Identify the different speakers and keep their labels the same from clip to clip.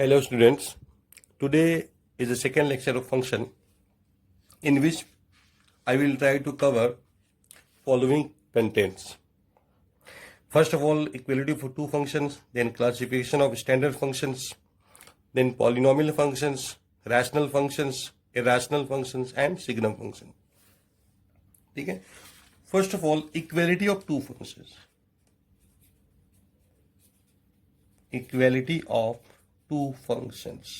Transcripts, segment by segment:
Speaker 1: Hello students, today is the second lecture of function in which I will try to cover following contents. First of all, equality for two functions, then classification of standard functions, then polynomial functions, rational functions, irrational functions and signum function. ठीक है? First of all, equality of two functions. Equality of two functions.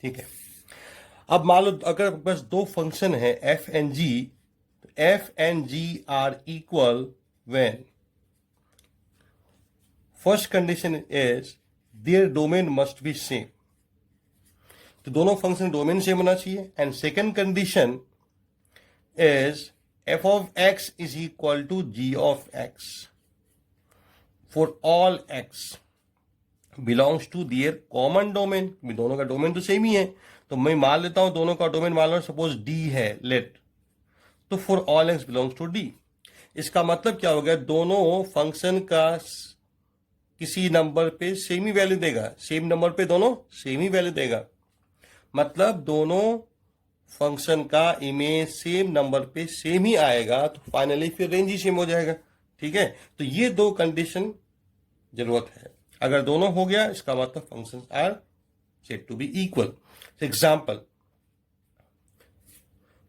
Speaker 1: ठीक है, अब मान लो अगर बस दो function है एफ एंड जी, तो F and G are equal when first condition is there domain must be same, तो दोनों फंक्शन डोमेन सेम होना चाहिए. And second condition is F of x is equal to G of X for all x belongs to their common domain. दोनों का domain तो same ही है, तो मैं मान लेता हूं दोनों का डोमेन मान लो सपोज डी है लेट, तो for all x belongs to D. इसका मतलब क्या हो गया, दोनों फंक्शन का किसी नंबर पे सेम ही वैल्यू देगा, सेम नंबर पे दोनों सेम ही वैल्यू देगा, मतलब दोनों फंक्शन का इमेज सेम नंबर पे सेम ही आएगा, तो फाइनली फिर रेंज ही सेम हो जाएगा. ठीक है, तो ये दो कंडीशन जरूरत है. अगर दोनों हो गया इसका मतलब function are said to be equal. Example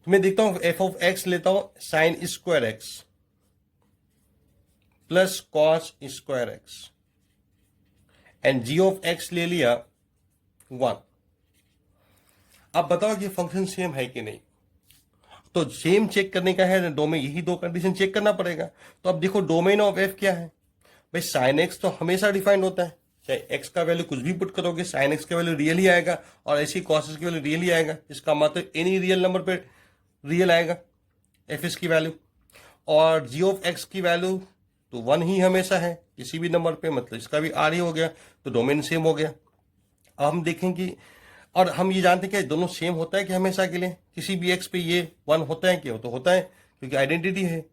Speaker 1: तो मैं देखता हूं एफ ऑफ एक्स लेता हूं sine square X plus cos square X and G of X ले लिया 1. अब बताओ कि फंक्शन सेम है कि नहीं. तो सेम चेक करने का है डोमेन, यही दो कंडीशन चेक करना पड़ेगा. तो अब देखो डोमेन ऑफ एफ क्या है भाई, साइन एक्स तो हमेशा डिफाइंड होता है, चाहे एक्स का वैल्यू कुछ भी पुट करोगे साइन एक्स का वैल्यू रियल ही आएगा और ऐसी कॉस एक्स की वैल्यू रियल ही आएगा. इसका मतलब एनी रियल नंबर पे रियल आएगा एफ एस की वैल्यू, और जी ऑफ एक्स की वैल्यू तो 1 ही हमेशा है किसी भी नंबर पे, मतलब इसका भी आर ही हो गया, तो डोमेन सेम हो गया. अब हम देखेंगे, और हम ये जानते हैं कि दोनों सेम होता है कि हमेशा के लिए किसी भी एक्स पे ये 1 होता है क्या, तो होता है क्योंकि आइडेंटिटी है.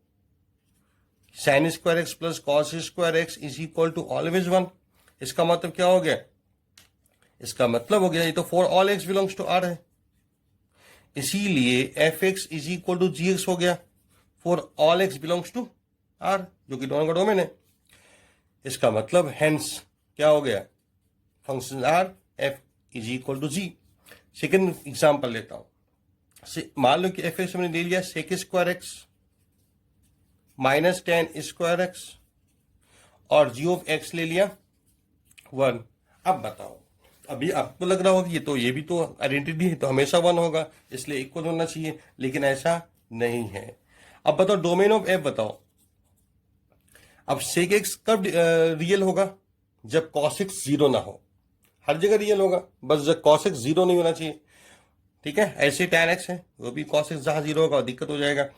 Speaker 1: Sine square X plus cos square X is equal to always 1. इसका मतलब क्या हो गया, इसका मतलब हो गया ये तो for all x belongs to R है, इसीलिए f x is equal to g x हो गया for all x belongs to R, जो कि दोनों का डोमेन है. इसका मतलब हेंस क्या हो गया, function are f is equal to g. Second example लेता हूं, मान लो कि एफ एक्स मैंने ले लिया sec square x minus tan square x और जी ऑफ एक्स ले लिया 1. अब बताओ, अभी आपको लग रहा होगा ये तो ये भी तो आइडेंटिटी है तो हमेशा 1 होगा इसलिए इक्वल होना चाहिए, लेकिन ऐसा नहीं है. अब बताओ डोमेन ऑफ एफ बताओ. अब सेक एक्स कब रियल होगा, जब कॉस एक्स 0 ना हो. हर जगह रियल होगा, बस जब कॉस एक्स 0 नहीं होना चाहिए. ठीक है, ऐसे tan एक्स है वो भी कॉस एक्स जहां 0 होगा दिक्कत हो जाएगा.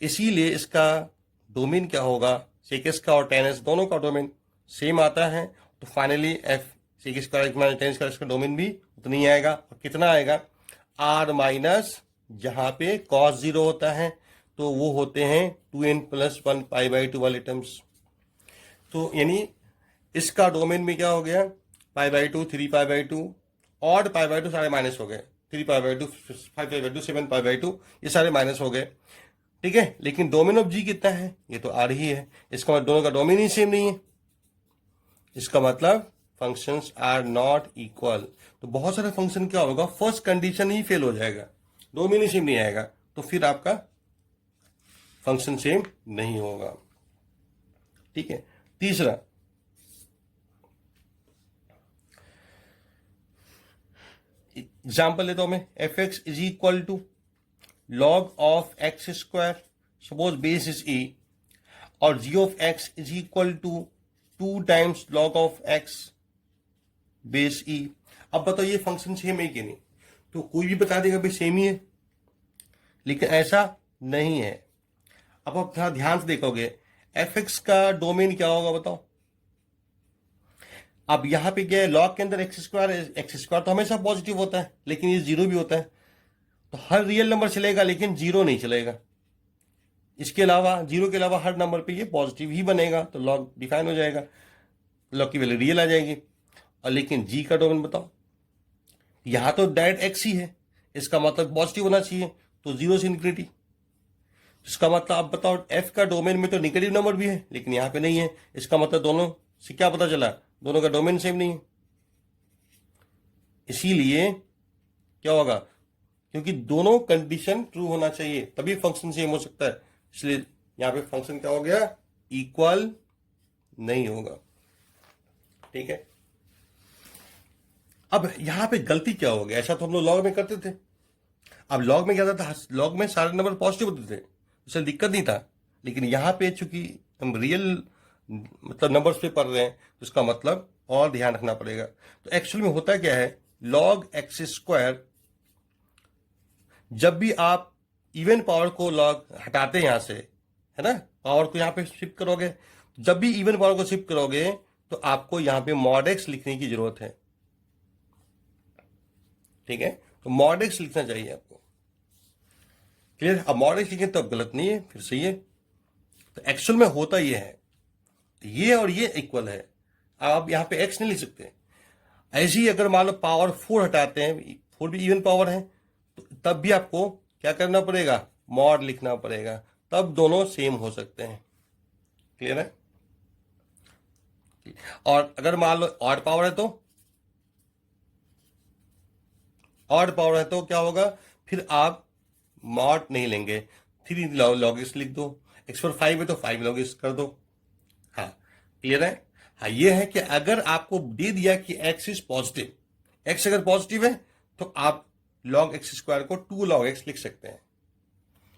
Speaker 1: इसीलिए इसका डोमेन क्या होगा, सेक एक्स का और tan एक्स दोनों का डोमेन सेम आता है, तो finally f sec square x minus tan square का डोमेन भी उतना ही आएगा. और कितना आएगा, आर माइनस जहां पे कॉस 0 होता है तो वो होते हैं 2n प्लस 1 पाई बाई 2 वाले टर्म्स. तो यानी इसका डोमेन में क्या हो गया, pi by 2 3 pi by 2 odd pi by 2 सारे माइनस हो गए, 3 pi by 2 5 pi by 2 7 pi by 2 ये सारे माइनस हो गए. ठीक है, लेकिन डोमेन ऑफ जी कितना है, ये तो आर ही है. इसका मतलब दोनों का डोमेन ही सेम नहीं है, इसका मतलब फंक्शंस आर नॉट इक्वल. तो बहुत सारे फंक्शन क्या होगा, फर्स्ट कंडीशन ही फेल हो जाएगा, डोमेन ही सेम नहीं आएगा, तो फिर आपका फंक्शन सेम नहीं होगा. ठीक है, तीसरा एग्जाम्पल लेता हूं मैं, f x is equal to log of x square suppose base is a और g of x is equal to 2 times log of x base e. अब बताओ ये फंक्शन सेम है कि नहीं, तो कोई भी बता देगा भाई सेम ही है, लेकिन ऐसा नहीं है. अब आप थोड़ा ध्यान से देखोगे एफ एक्स का डोमेन क्या होगा बताओ. अब यहां पे क्या है, लॉग के अंदर एक्स स्क्वायर तो हमेशा पॉजिटिव होता है, लेकिन ये 0 भी होता है, तो हर रियल नंबर चलेगा लेकिन 0 नहीं चलेगा. इसके अलावा 0 के अलावा हर नंबर पे ये पॉजिटिव ही बनेगा, तो लॉग डिफाइन हो जाएगा. लॉग की वैल्यू रियल आ जाएगी। और लेकिन जी का डोमेन बताओ, यहां तो डायरेक्ट एक्स ही है, इसका मतलब पॉजिटिव होना चाहिए, तो 0 से इन्फिनिटी। इसका मतलब आप बताओ, एफ का डोमेन में तो निगेटिव नंबर भी है लेकिन यहां पे नहीं है, इसका मतलब दोनों से क्या पता चला, दोनों का डोमेन सेम नहीं है। इसीलिए क्या होगा, क्योंकि दोनों कंडीशन ट्रू होना चाहिए तभी फंक्शन सेम हो सकता है, इसलिए यहां पे फंक्शन क्या हो गया, इक्वल नहीं होगा। ठीक है, अब यहां पे गलती क्या हो गया, ऐसा तो हम लोग लॉग में करते थे। अब लॉग में क्या होता था, लॉग में सारे नंबर पॉजिटिव होते थे, इसलिए दिक्कत नहीं था। लेकिन यहां पे चूंकि हम रियल मतलब नंबर्स पे पढ़ रहे हैं, तो इसका मतलब और ध्यान रखना पड़ेगा। तो एक्चुअली में होता क्या है, लॉग एक्स स्क्वायर, जब भी आप इवन पावर को लॉग हटाते हैं यहां से, है ना, पावर को यहां पे शिफ्ट करोगे, जब भी इवन पावर को शिफ्ट करोगे तो आपको यहां पे मॉड एक्स लिखने की जरूरत है। ठीक है, तो मॉड एक्स लिखना चाहिए आपको। क्लियर, अब मॉड एक्स लिखें तो अब गलत नहीं है, फिर सही है। तो एक्चुअल में होता ये है, ये और ये इक्वल है, आप यहां पे एक्स नहीं लिख सकते। ऐसे ही अगर मान लो पावर 4 हटाते हैं, 4 भी इवन पावर है, तो तब भी आपको क्या करना पड़ेगा, मॉड लिखना पड़ेगा, तब दोनों सेम हो सकते हैं। क्लियर है। और अगर मान लो ऑड पावर है तो, ऑड पावर है तो क्या होगा, फिर आप मॉड नहीं लेंगे, 3 लॉग एक्स लिख दो, एक्स पर 5 है तो 5 लॉग एक्स कर दो। हाँ, क्लियर है। हाँ, ये है कि अगर आपको दे दिया कि एक्स इज पॉजिटिव, एक्स अगर पॉजिटिव है तो आप लॉग एक्स स्क्वायर को 2 लॉग एक्स लिख सकते हैं।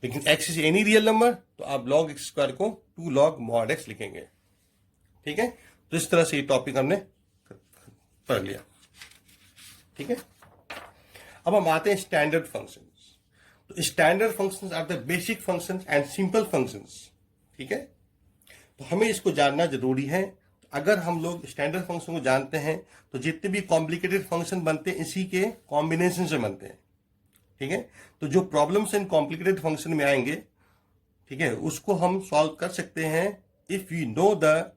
Speaker 1: लेकिन x is any real number तो आप लॉग एक्स स्क्वायर को 2 लॉग मॉड एक्स लिखेंगे। ठीक है, तो इस तरह से ये टॉपिक हमने पढ़ लिया। ठीक है, अब हम आते हैं स्टैंडर्ड फंक्शंस। तो standard functions are the basic functions and simple functions. ठीक है, तो हमें इसको जानना जरूरी है। अगर हम लोग स्टैंडर्ड फंक्शन को जानते हैं तो जितने भी कॉम्प्लिकेटेड फंक्शन बनते हैं इसी के कॉम्बिनेशन से बनते हैं। ठीक है, तो जो प्रॉब्लम्स इन कॉम्प्लिकेटेड फंक्शन में आएंगे, ठीक है, उसको हम सॉल्व कर सकते हैं if you know the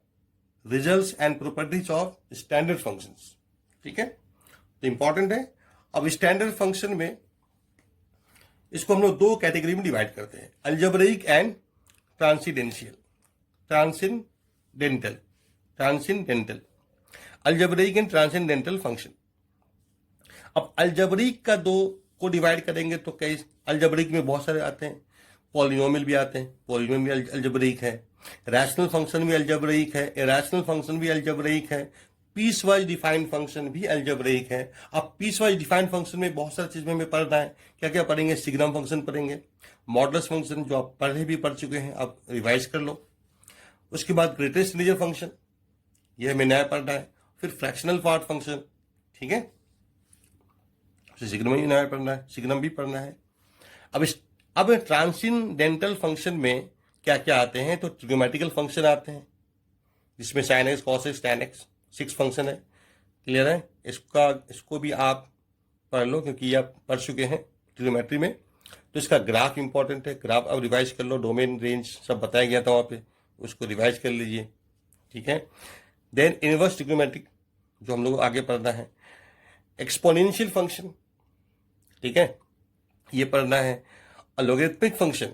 Speaker 1: results and properties of standard functions. ठीक है, तो इंपॉर्टेंट है। अब स्टैंडर्ड फंक्शन में इसको हम लोग 2 कैटेगरी में डिवाइड करते हैं, algebraic and transcendental, transcendental, algebraic and transcendental function. अब अलजेब्रिक का 2 को डिवाइड करेंगे तो कई अलजेब्रिक में बहुत सारे आते हैं, पॉलिनोमियल भी आते हैं, पॉलिनोमियल भी अलजेब्रिक है, रैशनल फंक्शन भी अलजेब्रिक है, इरेशनल फंक्शन भी अलजेब्रिक है, पीस वाइज डिफाइंड फंक्शन भी अलजेब्रिक है। अब पीस वाइज डिफाइंड फंक्शन में बहुत सारी चीजें हमें पढ़ना है, क्या क्या पढ़ेंगे, सिग्नम फंक्शन पढ़ेंगे, मॉडुलस फंक्शन जो आप पढ़े भी पढ़ चुके हैं, आप रिवाइज कर लो। उसके बाद ग्रेटेस्ट इंटीजर फंक्शन, यह हमें नया पढ़ना है। फिर फ्रैक्शनल पार्ट फंक्शन, ठीक है, सिग्नम भी नया पढ़ना है, सिग्नम भी पढ़ना है। अब ट्रांसेंडेंटल फंक्शन में क्या क्या आते हैं, तो ट्रिग्नोमेट्रिकल फंक्शन आते हैं जिसमें sine x, cos x, tan x 6 function है। क्लियर है, इसको भी आप पढ़ लो क्योंकि ये आप पढ़ चुके हैं ट्रिग्नोमेट्री में। तो इसका ग्राफ इंपॉर्टेंट है, ग्राफ अब रिवाइज कर लो, डोमेन रेंज सब बताया गया था वहां पे, उसको रिवाइज कर लीजिए। ठीक है, देन इनवर्स ट्रिग्नोमेट्रिक जो हम लोग आगे पढ़ना है, एक्सपोनेंशियल फंक्शन, ठीक है, ये पढ़ना है। लॉगरिथमिक फंक्शन,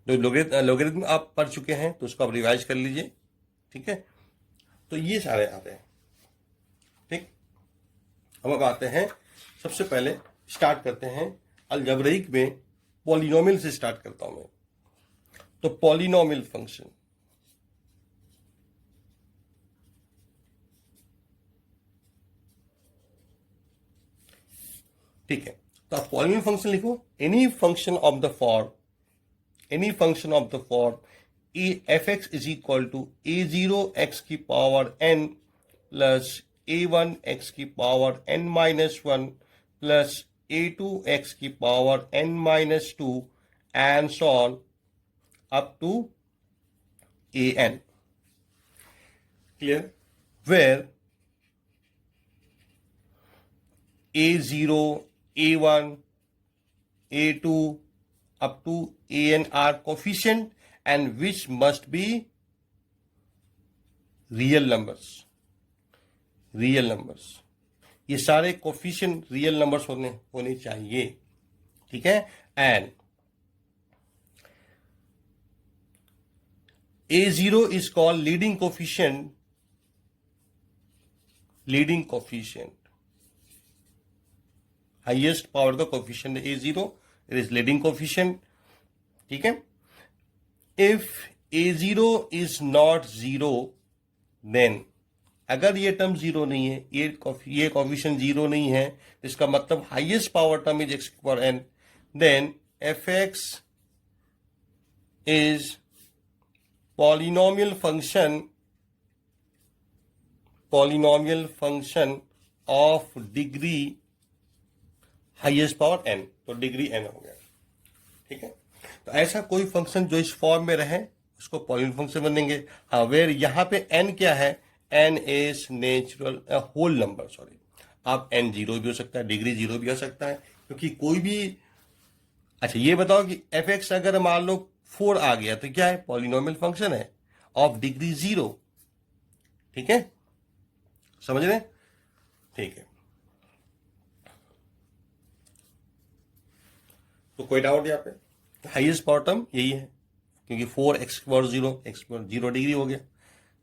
Speaker 1: जो लॉगरिथम आप पढ़ चुके हैं तो उसको आप रिवाइज कर लीजिए। ठीक है, तो ये सारे आते हैं। ठीक, अब आते हैं, सबसे पहले स्टार्ट करते हैं अलजेब्रिक में, पॉलिनोमियल से स्टार्ट करता हूं मैं। तो पॉलिनोमियल फंक्शन, ठीक है, तो आप पॉलिनोमियल फंक्शन लिखो, any function of the form, any function of the form f x is equal to a0 x की power n plus a1 x की power n-1 plus a2 x की power n-2 and so on up to an। Clear, where a0, a1, a2 up to an are coefficient and which must be real numbers, ये सारे coefficient real numbers होने चाहिए, ठीक है। And A0 is called leading coefficient, highest power का coefficient है A0, it is leading coefficient, ठीक है। If A0 is not zero, then अगर ये टर्म जीरो नहीं है, ये कोफिशिएंट जीरो नहीं है, इसका मतलब highest power term is x की power n, then fx is polynomial function of degree highest power n, तो डिग्री n हो गया, ठीक है। तो ऐसा कोई फंक्शन जो इस फॉर्म में रहे उसको पॉलिनोमियल फंक्शन बनेंगे। हाँ, वेर यहां पे n क्या है, n is natural whole number, sorry, आप n जीरो भी हो सकता है, डिग्री जीरो भी हो सकता है, क्योंकि कोई भी, अच्छा ये बताओ कि fx अगर मान लो 4 आ गया तो क्या है, पॉलिनोमियल फंक्शन है ऑफ डिग्री 0, ठीक है, समझ रहे, ठीक है। तो कोई डाउट यहाँ पे, हाईएस्ट पावर टर्म यही है, क्योंकि 4x पावर 0 डिग्री हो गया,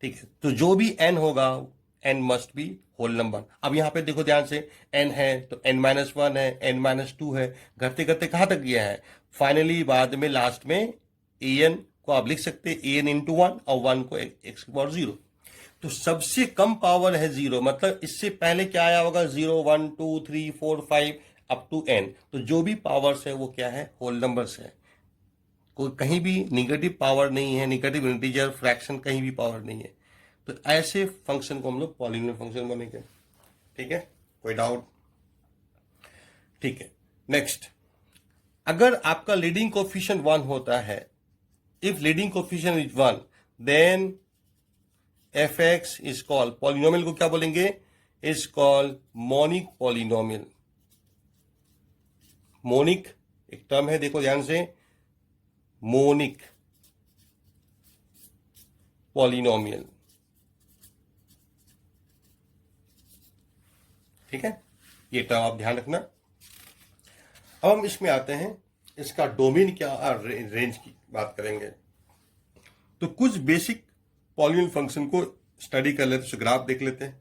Speaker 1: ठीक है। तो जो भी n होगा, n must be whole number. अब यहां पे देखो ध्यान से, n है तो n-1 है, n-2 है, घटते घटते कहां तक गया है, फाइनली बाद में लास्ट में an को आप लिख सकते हैं an इंटू 1 और 1 को x की पावर 0। तो सबसे कम पावर है 0, मतलब इससे पहले क्या आया होगा, 0 1 2 3 4 5 अप टू n। तो जो भी पावर्स है वो क्या है, होल नंबर्स है, कोई कहीं भी निगेटिव पावर नहीं है, निगेटिव इंटीजर फ्रैक्शन कहीं भी पावर नहीं है। तो ऐसे फंक्शन को हम लोग पॉलिनोमियल फंक्शन बनेंगे, ठीक है, कोई डाउट, ठीक है। नेक्स्ट, अगर आपका लीडिंग कोफिशिएंट 1 होता है, if leading coefficient is 1, then fx is called, polynomial को क्या बोलेंगे, is called monic polynomial. Monic एक टर्म है, देखो ध्यान से, मोनिक पॉलिनोमियल, ठीक है, ये टर्म आप ध्यान रखना। अब हम इसमें आते हैं, इसका डोमेन क्या और रेंज की बात करेंगे। तो कुछ बेसिक पॉलिनोमियल फंक्शन को स्टडी कर लेते हैं, ग्राफ देख लेते हैं,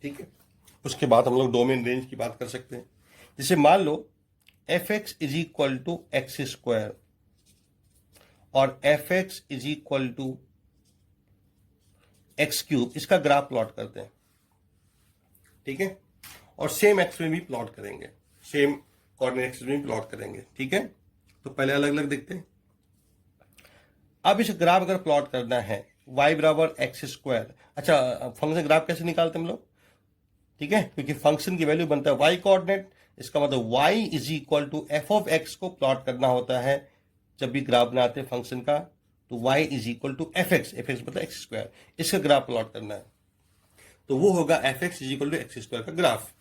Speaker 1: ठीक है, उसके बाद हम लोग डोमेन रेंज की बात कर सकते हैं। जैसे मान लो fx is equal to x square और fx is equal to x cube, इसका ग्राफ प्लॉट करते हैं, ठीक है, और सेम एक्स में भी प्लॉट करेंगे, सेम कोऑर्डिनेट एक्सिस में भी प्लॉट करेंगे, ठीक है। तो पहले अलग अलग देखते हैं। अब इस ग्राफ अगर प्लॉट करना है y बराबर एक्स स्क्वायर, अच्छा फंक्शन ग्राफ कैसे निकालते हैं हम लोग, ठीक है, क्योंकि फंक्शन की वैल्यू बनता है y कोऑर्डिनेट, इसका मतलब y is equal to f of x को प्लॉट करना होता है जब भी ग्राफ बनाते हैं फंक्शन का, तो y is equal to f x मतलब एक्स स्क्वायर, इसका ग्राफ प्लॉट करना है, तो वो होगा f x is equal to x square का ग्राफ।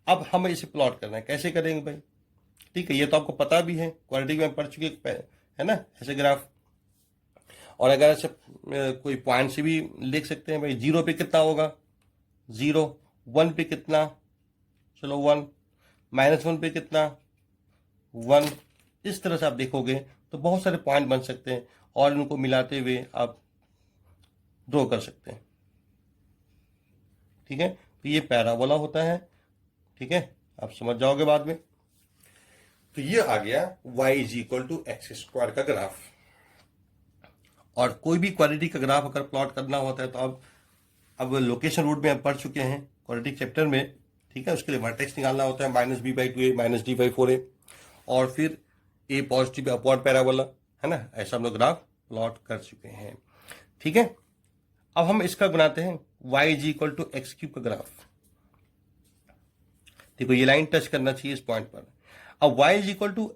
Speaker 1: अब हमें इसे प्लॉट करना है, कैसे करेंगे भाई, ठीक है, ये तो आपको पता भी है, क्वाड्रेटिक में पढ़ चुके है ना, ऐसे ग्राफ। और अगर ऐसे कोई पॉइंट से भी लिख सकते हैं भाई, 0 पे कितना होगा 0, 1 पे कितना, चलो 1, -1 पे कितना 1, इस तरह से आप देखोगे तो बहुत सारे पॉइंट बन सकते हैं और इनको मिलाते हुए आप ड्रॉ कर सकते हैं, ठीक है। तो ये पैराबोला होता है, ठीक है, आप समझ जाओगे बाद में। तो ये आ गया y is equal to x square का ग्राफ। और कोई भी क्वाड्रेटिक का ग्राफ अगर प्लॉट करना होता है तो अब लोकेशन रूट में हम पढ़ चुके हैं क्वाड्रेटिक चैप्टर में, ठीक है, उसके लिए वर्टेक्स निकालना होता है -b/2a -d/4a, और फिर a पॉजिटिव अपवर्ड पैराबोला, है ना, ऐसा हम लोग ग्राफ प्लॉट कर चुके हैं, ठीक है। अब हम इसका बनाते हैं y is equal to x cube का ग्राफ। देखो ये लाइन टच करना चाहिए इस पॉइंट पर। अब y is equal to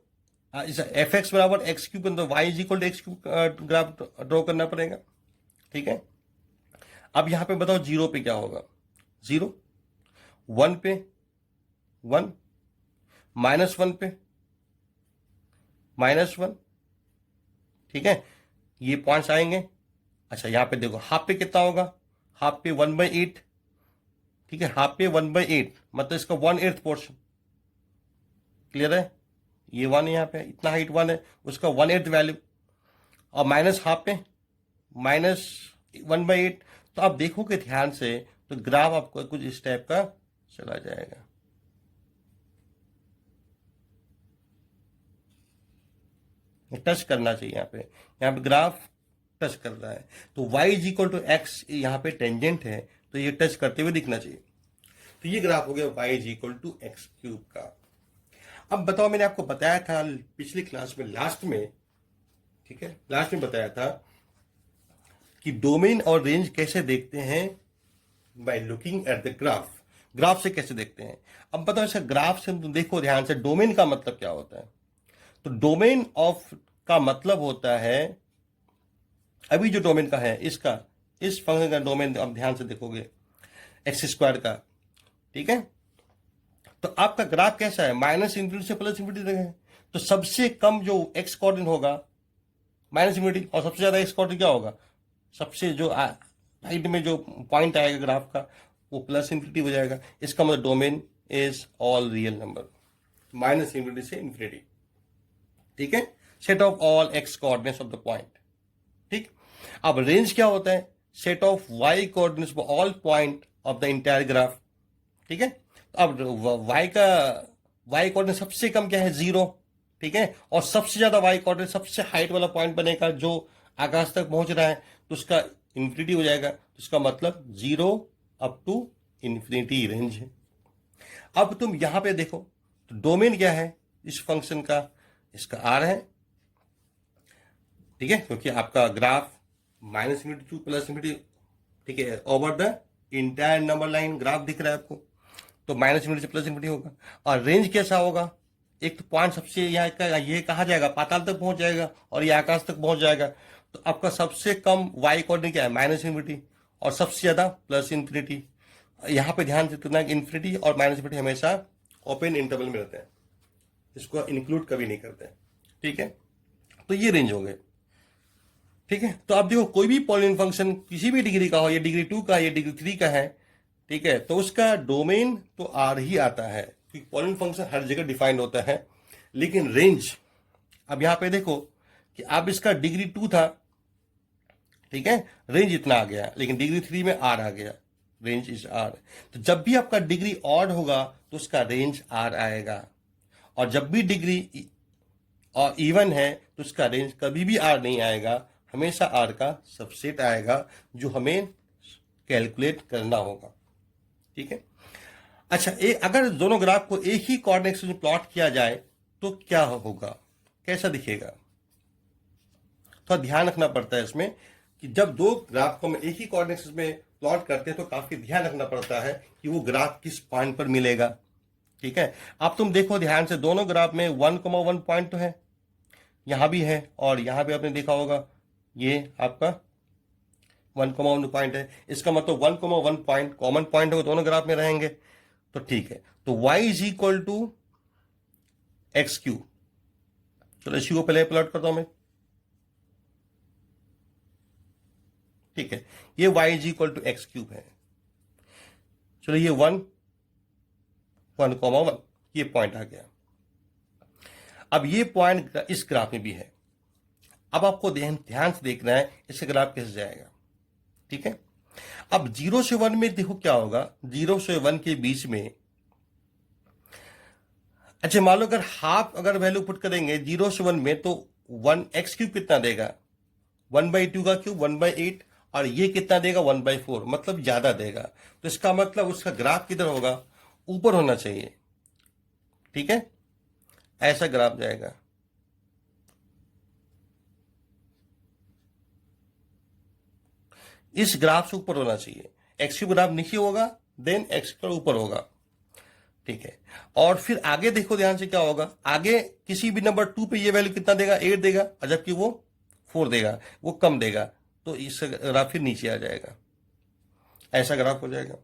Speaker 1: f x बराबर एक्स क्यूब, तो y is equal to x cube graph draw करना पड़ेगा, ठीक है। अब यहां पे बताओ 0 पे क्या होगा, 0, 1 पे 1, -1 पे -1, ठीक है, ये पॉइंट्स आएंगे। अच्छा यहां पे देखो हाफ पे कितना होगा हाफ पे 1/8, ठीक है, हाफ पे 1/8 मतलब इसका 1/8 पोर्शन, क्लियर है, ये 1 यहाँ पे इतना हाइट 1 है, उसका 1/8 वैल्यू, और माइनस हाफ पे -1/8। तो आप देखोगे ध्यान से तो ग्राफ आपको कुछ इस टाइप का चला जाएगा। टच करना चाहिए यहाँ पे ग्राफ टच कर रहा है, तो y is equal to x यहाँ पे टेंजेंट है, तो ये टच करते हुए दिखना चाहिए। तो ये ग्राफ हो गया y is equal to x cube का। अब बताओ, मैंने आपको बताया था पिछली क्लास में लास्ट में, ठीक है, लास्ट में बताया था कि डोमेन और रेंज कैसे देखते हैं, by looking at the graph. Graph से कैसे देखते हैं। अब बताओ, ऐसा ग्राफ से तुम देखो ध्यान से, डोमेन का मतलब क्या होता है। तो डोमेन ऑफ का मतलब होता है, अभी जो डोमेन का है इसका, इस फंक्शन का डोमेन आप ध्यान से देखोगे x² का, ठीक है। तो आपका ग्राफ कैसा है, माइनस इंफिनिटी से प्लस इंफिनिटी तक है। तो सबसे कम जो x कोऑर्डिनेट होगा माइनस इंफिनिटी, और सबसे ज्यादा x कोऑर्डिनेट क्या होगा, सबसे जो राइट में जो पॉइंट आएगा ग्राफ का वो प्लस इंफिनिटी हो जाएगा। इसका मतलब domain is all real number, minus infinity से इंफिनिटी, ठीक है, set of all x coordinates of the point, ठीक। अब रेंज क्या होता है, set of y coordinates for all point of the entire graph, ठीक है। अब y कोऑर्डिनेट सबसे कम क्या है, 0, ठीक है, और सबसे ज्यादा y कोऑर्डिनेट सबसे हाइट वाला पॉइंट बनेगा जो आकाश तक पहुंच रहा है, तो उसका इंफिनिटी हो जाएगा। तो इसका मतलब 0 अप टू इंफिनिटी रेंज है। अब तुम यहां पे देखो तो डोमेन क्या है इस फंक्शन का, इसका r है, ठीक है, क्योंकि आपका graph minus infinity two plus infinity, ठीक है, over the entire number line graph दिख रहा है आपको, तो माइनस इंफिनिटी से प्लस इंफिनिटी होगा। और रेंज कैसा होगा, एक तो पॉइंट सबसे यहाँ का ये कहा जाएगा पाताल तक पहुंच जाएगा और ये आकाश तक पहुंच जाएगा। तो आपका सबसे कम y कोऑर्डिनेट क्या है, माइनस इंफिनिटी, और सबसे ज्यादा प्लस इंफिनिटी। यहाँ पे ध्यान से इतना इंफिनिटी और माइनस इंफिनिटी हमेशा ओपन इंटरवल में रहते हैं, इसको इंक्लूड कभी नहीं करते हैं, ठीक है। तो ये रेंज हो गए, ठीक है। तो आप देखो कोई भी पॉलिनोमियल फंक्शन किसी भी डिग्री का हो, ये डिग्री 2 का, ये डिग्री 3 का है, ठीक है, तो उसका डोमेन तो आर ही आता है, क्योंकि पॉलिनोमियल फंक्शन हर जगह डिफाइंड होता है। लेकिन रेंज, अब यहां पे देखो कि अब इसका डिग्री 2 था, ठीक है, रेंज इतना आ गया, लेकिन डिग्री 3 में आर आ गया, रेंज इज आर। तो जब भी आपका डिग्री ऑड होगा तो उसका रेंज आर आएगा, और जब भी डिग्री और इवन है तो उसका रेंज कभी भी आर नहीं आएगा, हमेशा आर का सबसेट आएगा, जो हमें कैलकुलेट करना होगा, ठीक है। अच्छा, अगर दोनों ग्राफ को एक ही कोऑर्डिनेट में प्लॉट किया जाए तो क्या होगा, कैसा दिखेगा। थोड़ा ध्यान रखना पड़ता है इसमें कि जब दो ग्राफ को हम एक ही कोऑर्डिनेट में प्लॉट करते हैं तो काफी ध्यान रखना पड़ता है कि वो ग्राफ किस पॉइंट पर मिलेगा, ठीक है। अब तुम देखो ध्यान से, दोनों ग्राफ में 1,1 पॉइंट तो है, यहां भी है, और यहां भी आपने देखा होगा ये आपका 1,1 पॉइंट है। इसका मतलब 1,1 पॉइंट कॉमन पॉइंट होगा, दोनों ग्राफ में रहेंगे, तो ठीक है। तो y is equal to x cube, चलो इसी को पहले प्लॉट करता हूं मैं, ठीक है, ये y is equal to x cube है। चलो ये 1,1 ये पॉइंट आ गया। अब ये पॉइंट इस ग्राफ में भी है। अब आपको ध्यान से देखना है इसका ग्राफ कैसे जाएगा, ठीक है। अब 0 से 1 में देखो क्या होगा, 0 से 1 के बीच में, अच्छा मान लो अगर हाफ अगर वैल्यू पुट करेंगे 0 से 1 में, तो 1 एक्स क्यूब कितना देगा, 1/2 का क्यूब 1/8, और ये कितना देगा 1/4, मतलब ज्यादा देगा। तो इसका मतलब उसका ग्राफ किधर होगा, ऊपर होना चाहिए, ठीक है, ऐसा ग्राफ जाएगा। इस ग्राफ से ऊपर होना चाहिए, एक्स क्यूब ग्राफ नीचे होगा, देन एक्स क्यूब ऊपर होगा, ठीक है। और फिर आगे देखो ध्यान से क्या होगा, आगे किसी भी नंबर 2 पे ये वैल्यू कितना देगा, 8 देगा, और जबकि वो 4 देगा, वो कम देगा, तो इस ग्राफ फिर नीचे आ जाएगा, ऐसा ग्राफ हो जाएगा।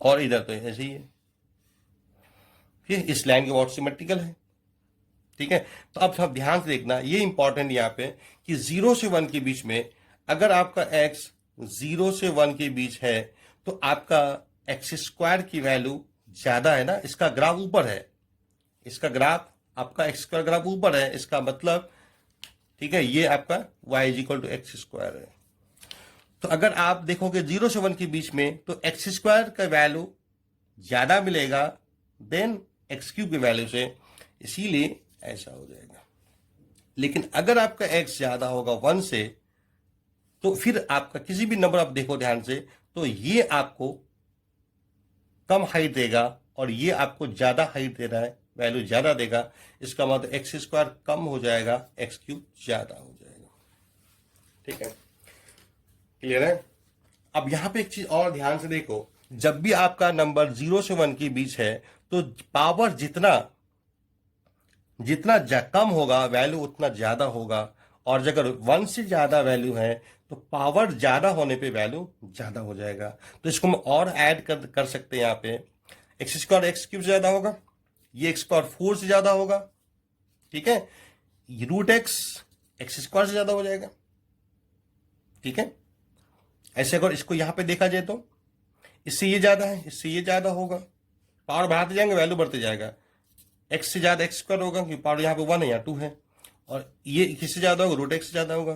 Speaker 1: और इधर तो ऐसे ही है, फिर इस लाइन के बहुत सिमेट्रिकल है, ठीक है। तो अब सब ध्यान से देखना, ये इंपॉर्टेंट यहां पे कि 0 से 1 के बीच में अगर आपका x 0 से 1 के बीच है तो आपका एक्स स्क्वायर की वैल्यू ज्यादा है ना, इसका ग्राफ ऊपर है, इसका ग्राफ आपका एक्स स्क्वायर ग्राफ ऊपर है, इसका मतलब ठीक है ये आपका y is equal to x square है। तो अगर आप देखोगे 0 से 1 के बीच में तो एक्स स्क्वायर का वैल्यू ज्यादा मिलेगा देन एक्स क्यूब की वैल्यू से, इसीलिए ऐसा हो जाएगा। लेकिन अगर आपका x ज्यादा होगा 1 से तो फिर आपका किसी भी नंबर आप देखो ध्यान से तो ये आपको कम हाइट देगा और ये आपको ज्यादा हाइट दे रहा है, वैल्यू ज्यादा देगा, इसका मतलब एक्स स्क्वायर कम हो जाएगा, एक्स क्यूब ज्यादा हो जाएगा। ठीक है, क्लियर है। अब यहां पे एक चीज और ध्यान से देखो, जब भी आपका नंबर 0 से 1 के बीच है तो पावर जितना जितना कम होगा वैल्यू उतना ज्यादा होगा, और अगर 1 से ज्यादा वैल्यू है तो पावर ज्यादा होने पे वैल्यू ज्यादा हो जाएगा। तो इसको हम और ऐड कर सकते हैं, यहाँ पे एक्स स्क्वायर एक्स क्यूब ज्यादा होगा, ये एक्स स्क्वायर 4 से ज्यादा होगा, ठीक है, रूट एक्स एक्स स्क्वायर से ज्यादा हो जाएगा। ठीक है, ऐसे अगर इसको यहां पे देखा जाए तो इससे ये ज्यादा है, इससे ये ज्यादा होगा, पावर बढ़ाते जाएंगे वैल्यू बढ़ते जाएगा, एक्स से ज्यादा एक्स स्क्वायर होगा क्योंकि पावर यहाँ पे 1 है या 2 है, और ये किससे ज्यादा होगा, रूट एक्स से ज्यादा होगा।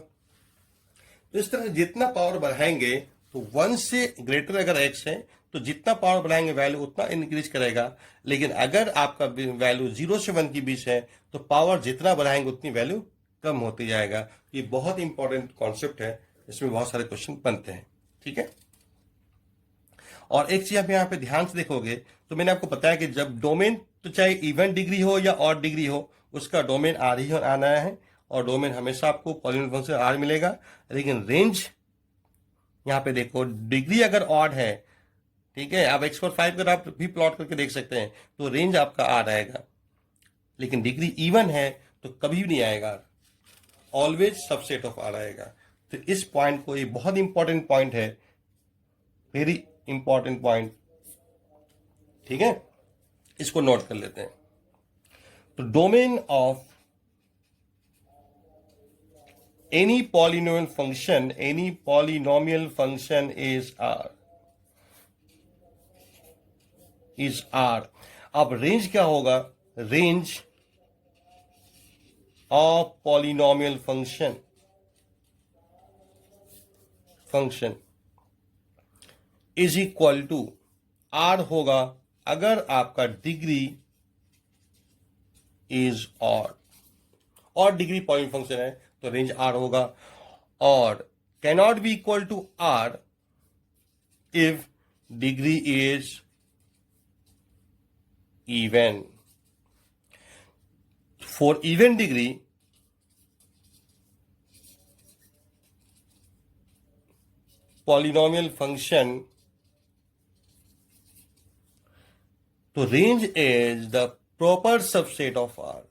Speaker 1: तो इस तरह जितना पावर बढ़ाएंगे तो 1 से ग्रेटर अगर एक्स है तो जितना पावर बढ़ाएंगे वैल्यू उतना इंक्रीज करेगा। लेकिन अगर आपका वैल्यू 0 से 1 के बीच है तो पावर जितना बढ़ाएंगे उतनी वैल्यू कम होती जाएगा। ये बहुत इंपॉर्टेंट कॉन्सेप्ट है, इसमें बहुत सारे क्वेश्चन बनते हैं। ठीक है, और एक चीज आप यहाँ पे ध्यान से देखोगे तो मैंने आपको बताया कि जब डोमेन, तो चाहे इवन डिग्री हो या ऑड डिग्री हो, उसका डोमेन आर ही आना है, और डोमेन हमेशा आपको पॉलिनोमियल फंक्शन आर मिलेगा। लेकिन रेंज यहाँ पे देखो, डिग्री अगर ऑड है, ठीक है, आप x/5 का आप भी प्लॉट करके देख सकते हैं तो रेंज आपका आर आएगा। लेकिन डिग्री इवन है तो कभी भी नहीं आएगा, ऑलवेज सबसेट ऑफ आर आएगा। तो इस पॉइंट को, ये बहुत इंपॉर्टेंट पॉइंट है, वेरी इंपॉर्टेंट पॉइंट। ठीक है, इसको नोट कर लेते हैं। तो domain of any polynomial function is R. अब रेंज क्या होगा, range of polynomial function is equal to R होगा अगर आपका डिग्री इज ऑड, और डिग्री पॉइंट फंक्शन है तो रेंज आर होगा, और cannot be equal to R if degree is even. For even degree, polynomial function, तो range is the proper subset of R.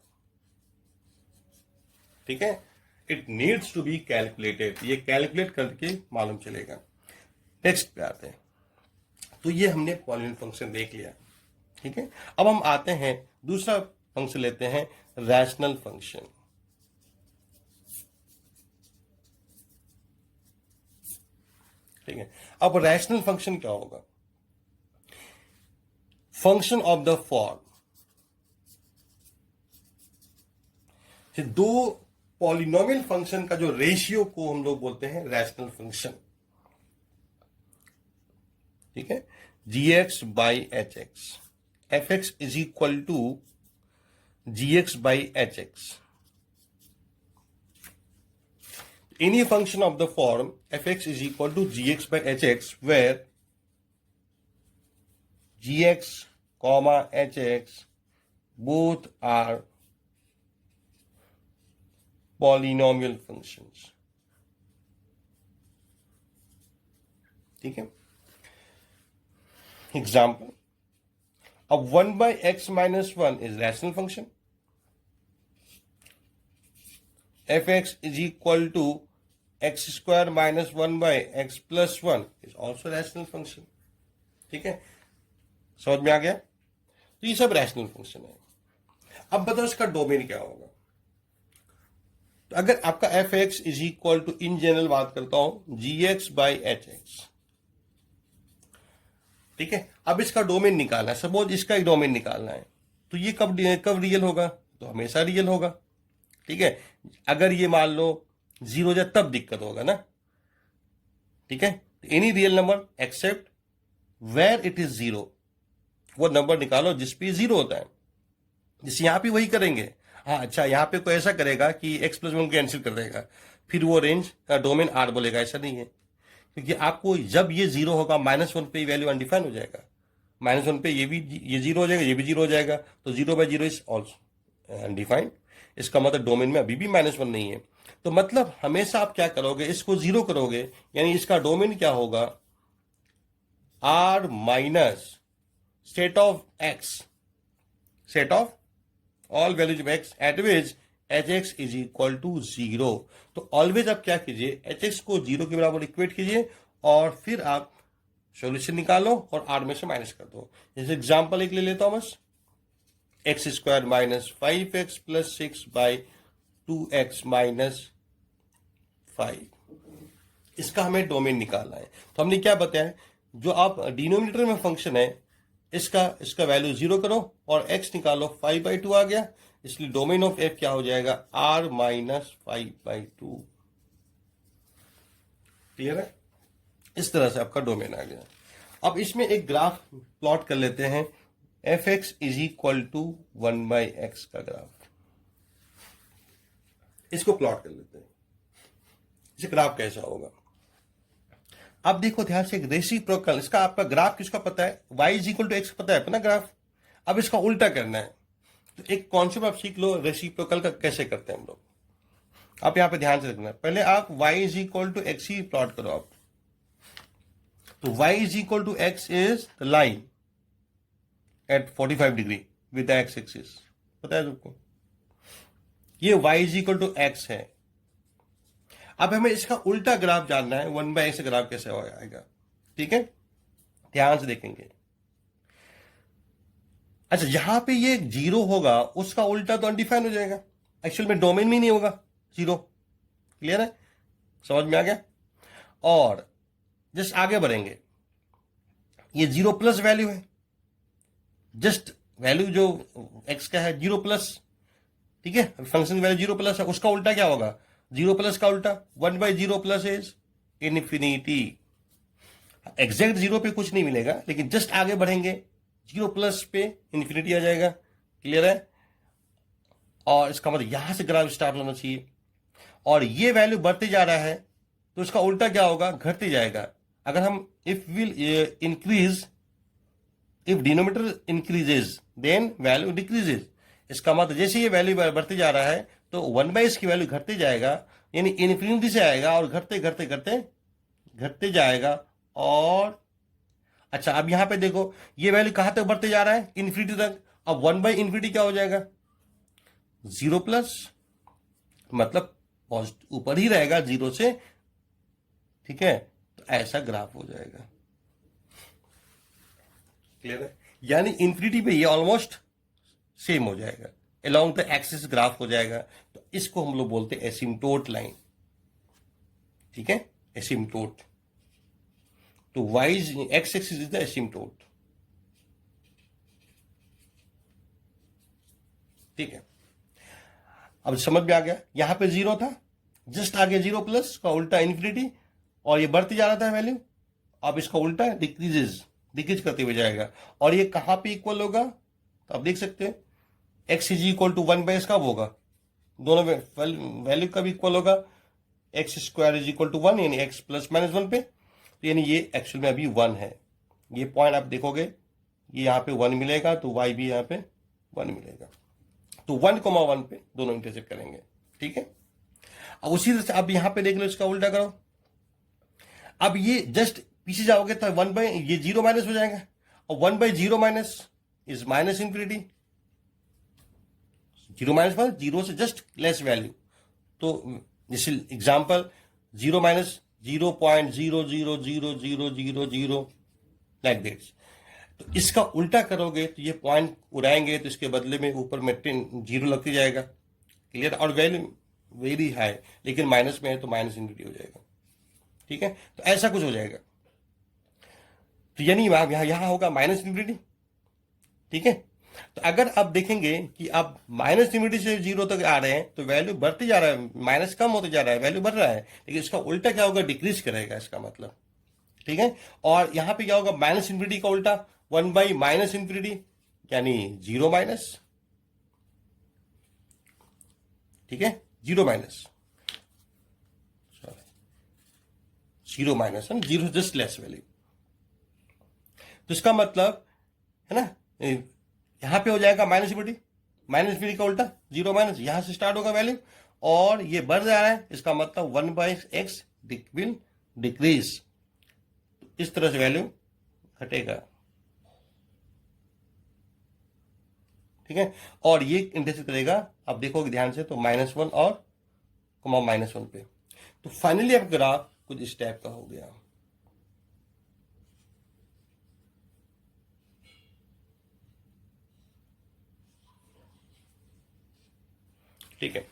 Speaker 1: ठीक है, it needs to be calculated, ये calculate करके मालूम चलेगा। नेक्स्ट पे आते हैं, तो ये हमने पॉलिनोमियल फंक्शन देख लिया। ठीक है, अब हम आते हैं दूसरा फंक्शन लेते हैं, रैशनल फंक्शन। ठीक है, अब रैशनल फंक्शन क्या होगा, फंक्शन ऑफ द फॉर्म, दो पॉलिनोमियल फंक्शन का जो रेशियो को हम लोग बोलते हैं रैशनल फंक्शन। ठीक है, gx by h x, fx is equal to gx by hx. Any function of the form fx is equal to gx by hx where gx comma hx both are polynomial functions. ठीक है, example, अब 1 by x minus 1 is rational function. fx is equal to x square minus 1 by x plus 1 is also rational function. ठीक है, समझ में आ गया। तो ये सब रैशनल फंक्शन है। अब बताओ इसका डोमेन क्या होगा। तो तो अगर आपका f x is equal to, in general बात करता हूं, g x by h x, ठीक है। अब इसका डोमेन निकालना है, सपोज इसका एक डोमेन निकालना है, तो ये कब कब रियल होगा, तो हमेशा रियल होगा, ठीक है। अगर ये मान लो जीरो जाए तब दिक्कत होगा ना, ठीक है। Any real number except where it is zero, वो नंबर निकालो जिस पे जीरो होता है। जैसे यहां पे वही करेंगे। हाँ अच्छा, यहां पे कोई ऐसा करेगा कि एक्स प्लस वन कैंसिल कर देगा, फिर वो रेंज का डोमेन आर बोलेगा, ऐसा नहीं है। क्योंकि आपको जब ये जीरो होगा, माइनस वन पे वैल्यू अनडिफाइन हो जाएगा, माइनस वन पे ये जीरो हो जाएगा, ये भी जीरो हो जाएगा, तो zero by zero is also undefined. इसका मतलब डोमेन में अभी भी माइनस वन नहीं है। तो मतलब हमेशा आप क्या करोगे, इसको जीरो करोगे, यानी इसका डोमेन क्या होगा, R minus set of x, set of all values of x at which h x is equal to zero. तो ऑलवेज आप क्या कीजिए, एच एक्स को जीरो के बराबर इक्वेट कीजिए और फिर आप सॉल्यूशन निकालो और आर में से माइनस कर दो। जैसे एग्जांपल एक ले लेता हूं बस, x square minus 5x plus 6 by 2x minus 5, इसका हमें डोमेन निकालना है। तो हमने क्या बताया, जो आप डिनोमिनेटर में फंक्शन है इसका वैल्यू जीरो करो और x निकालो, 5/2 आ गया, इसलिए डोमेन ऑफ f क्या हो जाएगा, r माइनस 5/2। क्लियर है, इस तरह से आपका डोमेन आ गया। अब इसमें एक ग्राफ प्लॉट कर लेते हैं, f x is equal to 1/x का ग्राफ, इसको प्लॉट कर लेते हैं। इसे ग्राफ कैसा होगा, अब देखो ध्यान से, एक रेसिप्रोकल, इसका आपका ग्राफ किसका पता है, y is equal to x पता है अपना ग्राफ। अब इसका उल्टा करना है, तो एक कॉन्सेप्ट आप सीख लो, रेसिप्रोकल का कैसे करते हैं हम लोग। आप यहां पे ध्यान से रखना, पहले आप y is equal to x ही प्लॉट करो आप। तो y is equal to x is the line at 45 degree with the x axis, पता है तुमको, ये y is equal to x है। अब हमें इसका उल्टा ग्राफ जानना है, 1/x ग्राफ कैसे हो आएगा, ठीक है, ध्यान से देखेंगे। अच्छा, जहां पे ये जीरो होगा उसका उल्टा तो अनडिफाइन हो जाएगा, एक्चुअल में डोमेन में नहीं होगा जीरो। क्लियर है, समझ में आ गया। और जस्ट आगे बढ़ेंगे, ये जीरो प्लस वैल्यू है, जस्ट वैल्यू जो x का है जीरो प्लस, ठीक है, फंक्शन वैल्यू जीरो प्लस है, उसका उल्टा क्या होगा, जीरो प्लस का उल्टा 1/0 plus is infinity. Exact zero पे कुछ नहीं मिलेगा, लेकिन जस्ट आगे बढ़ेंगे जीरो प्लस पे इन्फिनिटी आ जाएगा। क्लियर है, और इसका मतलब यहां से ग्राफ स्टार्ट होना चाहिए, और ये वैल्यू बढ़ते जा रहा है तो इसका उल्टा क्या होगा, घटते जाएगा। अगर हम if will increase, if denominator increases then value decreases, इसका मतलब जैसे ये वैल्यू बढ़ते जा रहा है तो 1/s की वैल्यू घटते जाएगा, यानी इन्फिनिटी से आएगा और घटते घटते घटते घटते जाएगा। और अच्छा, अब यहां पे देखो ये वैल्यू कहां तक बढ़ते जा रहा है, इन्फिनिटी तक। अब 1/∞ क्या हो जाएगा, जीरो प्लस, मतलब पॉजिटिव ऊपर ही रहेगा जीरो से, ठीक है, तो ऐसा ग्राफ हो जाएगा। क्लियर है, यानी इन्फिनिटी पे ये ऑलमोस्ट सेम हो जाएगा, अलोंग द एक्सिस ग्राफ हो जाएगा। तो इसको हम लोग बोलते हैं एसिम्टोट लाइन, ठीक है, एसिम्टोट। तो wise x axis is the asymptote, ठीक है। अब समझ में आ गया, यहां पे जीरो था, जस्ट आगे जीरो प्लस का उल्टा इन्फिनिटी, और ये बढ़ती जा रहा था वैल्यू, अब इसका उल्टा डिक्रीज करते हुए जाएगा। और ये कहां पे इक्वल होगा, तो आप देख सकते हैं x is equal to 1/s कब होगा, दोनों वैल्यू कब इक्वल होगा, x square is equal to 1, यानी x प्लस माइनस 1 पे, तो यानी ये एक्चुअल में अभी 1 है। ये पॉइंट आप देखोगे, ये यहां पे 1 मिलेगा तो y भी यहां पे 1 मिलेगा, तो 1,1 पे दोनों इंटरसेक्ट करेंगे, ठीक है। अब उसी तरह से अब यहां पे देख लो, इसका उल्टा करो। अब ये जस्ट पीछे जाओगे तो ये जीरो माइनस हो जाएगा, और 1/0 minus is minus infinity, zero minus मतलब जीरो से जस्ट लेस वैल्यू। तो जैसे example, zero minus 0.0000000 like this. तो इसका उल्टा करोगे तो ये पॉइंट उड़ाएंगे, तो इसके बदले में ऊपर में 10 जीरो लगती जाएगा। क्लियर, और वैल्यू वेरी हाई, लेकिन माइनस में है तो माइनस इन्फिनिटी हो जाएगा। ठीक है, तो ऐसा कुछ हो जाएगा। तो यानी यहां होगा माइनस इन्फिनिटी। ठीक है, तो अगर आप देखेंगे कि आप माइनस इन्फिनिटी से जीरो तक आ रहे हैं तो वैल्यू बढ़ते जा रहा है, माइनस कम होते जा रहा है, वैल्यू बढ़ रहा है, लेकिन इसका उल्टा क्या होगा, डिक्रीज करेगा इसका मतलब। ठीक है, और यहां पे क्या होगा, माइनस इन्फिनिटी का उल्टा 1/- इन्फिनिटी, यानी जीरो माइनस। ठीक है, जीरो माइनस, जीरो माइनस है, जीरो जस्ट लेस वैल्यू। तो इसका मतलब है ना, यहां पे हो जाएगा माइनस इन्फिनिटी, माइनस इन्फिनिटी का उल्टा जीरो माइनस, यहां से स्टार्ट होगा वैल्यू और ये बढ़ जा रहा है, इसका मतलब 1/x विल डिक्रीज। इस तरह से वैल्यू घटेगा। ठीक है, और ये इंटरसेक्ट करेगा, आप देखोगे ध्यान से तो -1 और -1 पे। तो फाइनली अब ग्राफ कुछ इस टाइप का हो गया। ठीक है,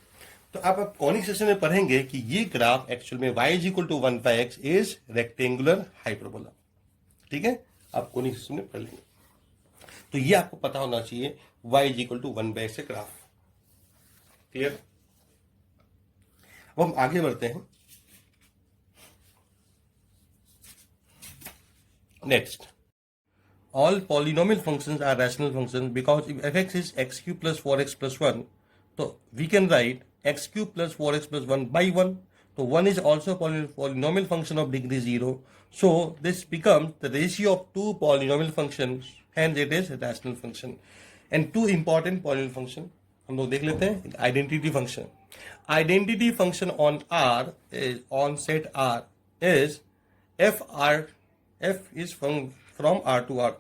Speaker 1: तो आप कॉनिक सेक्शन में पढ़ेंगे कि ये ग्राफ एक्चुअल में y is equal to 1/x is rectangular hyperbola. ठीक है, आप कॉनिक सेक्शन में पढ़ लेंगे, तो ये आपको पता होना चाहिए y is equal to 1/x का ग्राफ। क्लियर? अब हम आगे बढ़ते हैं। Next, all polynomial functions are rational functions because if fx is x cube plus 4x plus 1, so we can write x cube plus 4x plus 1 by 1. So 1 is also a polynomial function of degree 0. So this becomes the ratio of two polynomial functions, hence it is a rational function. And two important polynomial function हम लोग देख लेते हैं। Identity function, identity function on R is on set R is f is from r to r,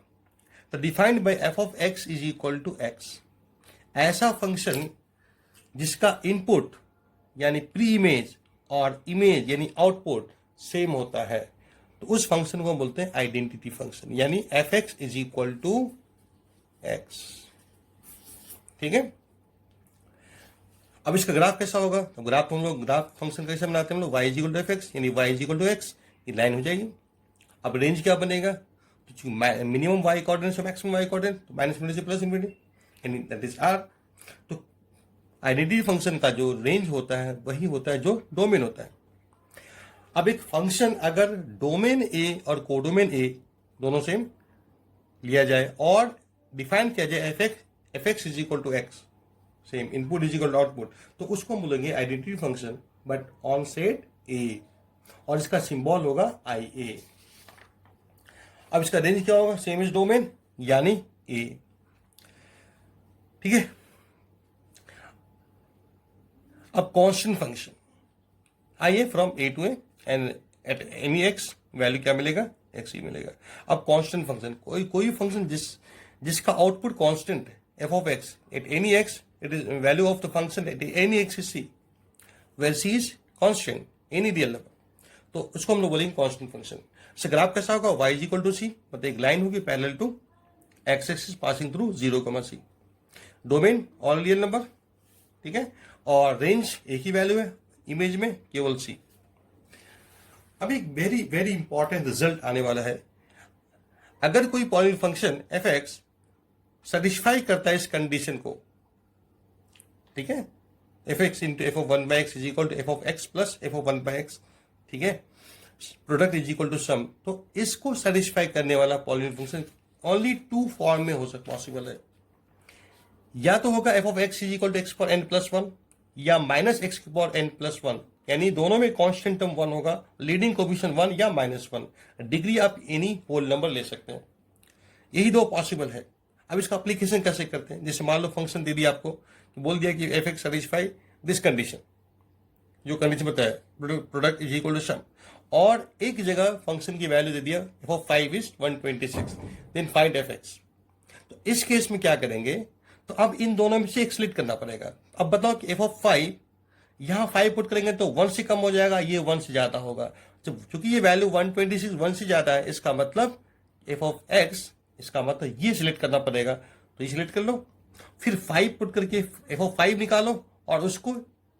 Speaker 1: तो defined by f of x is equal to x। ऐसा function जिसका input यानी pre image और इमेज यानी output same होता है, तो उस फंक्शन को बोलते हैं आइडेंटिटी फंक्शन, यानी f(x) is equal to x। ठीक है, अब इसका ग्राफ कैसा होगा, तो ग्राफ हम लोग ग्राफ फंक्शन कैसे बनाते हैं, हम लोग y is equal to f(x), यानी y is equal to x, ये लाइन हो जाएगी। अब रेंज क्या बनेगा, तो मिनिमम y कोऑर्डिनेट से मैक्सिमम y कोऑर्डिनेट, तो माइनस इन्फिनिटी से प्लस इन्फिनिटी, यानी दैट इज r। तो आइडेंटिटी फंक्शन का जो रेंज होता है वही होता है जो डोमेन होता है। अब एक फंक्शन अगर डोमेन a और कोडोमेन a दोनों सेम लिया जाए और डिफाइन किया जाए f(x) is equal to x, same input is equal to output, तो उसको हम बोलेंगे identity function but on set a, और इसका सिंबल होगा IA। अब इसका रेंज क्या होगा, सेम इज डोमेन यानी a। ठीक है, अब कांस्टेंट फंक्शन आइए from a to a and at any x value क्या मिलेगा, x ही मिलेगा। अब कांस्टेंट फंक्शन, कोई फंक्शन जिसका output constant f of x at any x, it is value of the function at any x is c, where c is constant any real number, तो उसको हम लोग बोलेंगे कांस्टेंट फंक्शन। से graph कैसा होगा, y is equal to c, मतलब एक लाइन होगी parallel to x axis passing through 0, c, domain all real number. ठीक है, और रेंज एक ही वैल्यू है, इमेज में केवल c। अब एक वेरी वेरी इंपॉर्टेंट रिजल्ट आने वाला है, अगर कोई पॉलिनोमियल फंक्शन f(x) सेटिस्फाई करता है इस कंडीशन को, ठीक है, f(x) into f of 1/x is equal to f of x plus f of 1/x, ठीक है, product is equal to sum, तो इसको सेटिस्फाई करने वाला polynomial function only two form में हो सकता पॉसिबल है, या तो होगा f of x is equal to x पर n प्लस 1 या माइनस x पर n प्लस 1, यानी दोनों में कांस्टेंट टर्म 1 होगा, लीडिंग कोएफिशिएंट 1 या -1, डिग्री आप एनी होल नंबर ले सकते हैं, यही दो पॉसिबल है। अब इसका एप्लीकेशन कैसे करते हैं, जैसे मान लो फंक्शन दे दिया आपको, तो बोल दिया कि f(x) सेटिस्फाई दिस कंडीशन, जो कंडीशन बताया प्रोडक्ट इज इक्वल टू सम, और एक जगह फंक्शन की वैल्यू दे दिया f of 5 is 126, then find f(x). तो इस केस में क्या करेंगे, तो अब इन दोनों में से एक सिलेक्ट करना पड़ेगा। अब बताओ कि f of 5, यहां 5 पुट करेंगे तो 1 से कम हो जाएगा, ये 1 से ज्यादा होगा, चूंकि ये वैल्यू 126 1 से ज्यादा है, इसका मतलब f of x, इसका मतलब ये सिलेक्ट करना पड़ेगा, तो ये सिलेक्ट कर लो, फिर 5 पुट करके f of 5 निकालो और उसको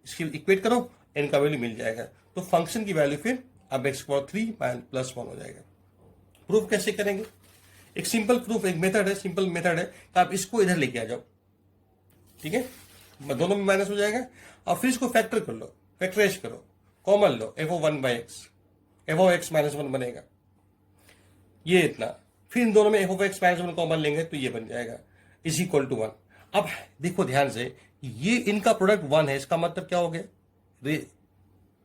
Speaker 1: इसकी इक्वेट करो, n का वैल्यू मिल जाएगा। तो फंक्शन की वैल्यू फिर अब x⁴ +1 हो जाएगा। प्रूफ कैसे करेंगे? एक सिंपल प्रूफ, एक मेथड है, सिंपल मेथड है कि आप इसको इधर लेके आ जाओ, ठीक है, दोनों में माइनस हो जाएगा, और फिर इसको फैक्टर कर लो, फैक्टराइज करो, कॉमन लो, f(1/x), f(x-1) बनेगा, ये इतना, फिर इन दोनों में f(x-1) कॉमन लेंगे तो ये बन जाएगा इज इक्वल टू 1। अब देखो ध्यान से, ये इनका प्रोडक्ट 1 है, इसका मतलब क्या हो गया,